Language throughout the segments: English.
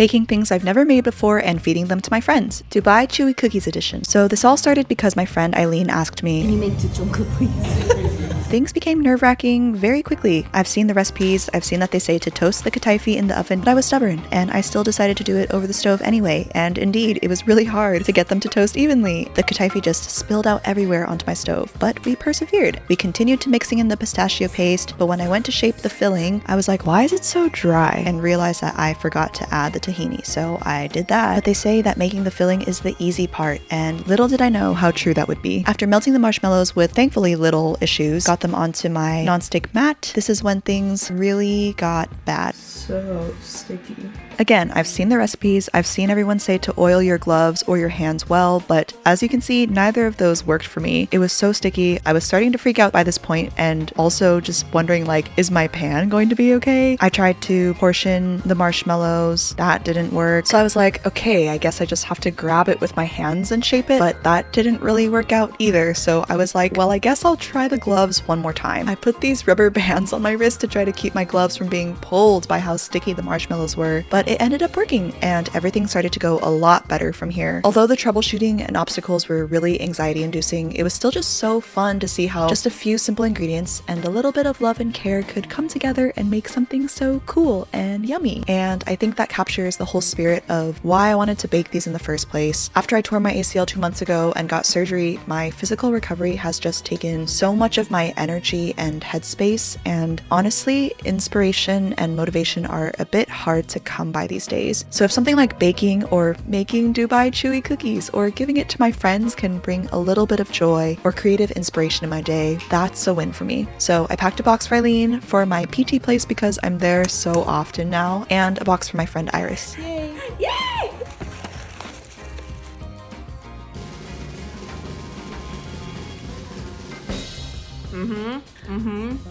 baking things I've never made before and feeding them to my friends. Dubai Chewy Cookies edition. So this all started because my friend Eileen asked me, "Can you make Tuchonka, please?" Things became nerve-wracking very quickly. I've seen the recipes, I've seen that they say to toast the kataifi in the oven, but I was stubborn, and I still decided to do it over the stove anyway, and indeed, it was really hard to get them to toast evenly. The kataifi just spilled out everywhere onto my stove, but we persevered. We continued to mixing in the pistachio paste, but when I went to shape the filling, I was like, why is it so dry? And realized that I forgot to add the tahini, so I did that. But they say that making the filling is the easy part, and little did I know how true that would be. After melting the marshmallows with thankfully little issues, got them onto my non-stick mat, this is when things really got bad. So sticky. Again, I've seen the recipes, I've seen everyone say to oil your gloves or your hands well, but as you can see, neither of those worked for me. It was so sticky, I was starting to freak out by this point and also just wondering like, is my pan going to be okay? I tried to portion the marshmallows, that didn't work. So I was like, okay, I guess I just have to grab it with my hands and shape it, but that didn't really work out either. So I was like, well, I guess I'll try the gloves one more time. I put these rubber bands on my wrist to try to keep my gloves from being pulled by how sticky the marshmallows were, but it ended up working and everything started to go a lot better from here. Although the troubleshooting and obstacles were really anxiety inducing, it was still just so fun to see how just a few simple ingredients and a little bit of love and care could come together and make something so cool and yummy. And I think that captures the whole spirit of why I wanted to bake these in the first place. After I tore my ACL 2 months ago and got surgery, my physical recovery has just taken so much of my energy and headspace, and honestly, inspiration and motivation are a bit hard to come by these days. So if something like baking or making Dubai Chewy cookies or giving it to my friends can bring a little bit of joy or creative inspiration in my day, that's a win for me. So I packed a box for Eileen for my PT place because I'm there so often now, and a box for my friend Iris. Yay! Yay!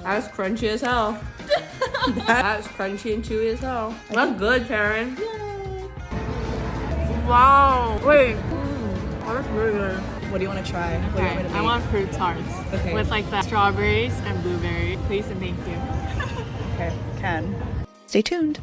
That's crunchy as hell. That's crunchy and chewy as hell. That's good, Karen. Yay. Wow. Wait. That's really good. What do you want to try? What do you want me to I make? want fruit tarts. Okay. With like the strawberries and blueberry. Please and thank you. Okay, can. Stay tuned.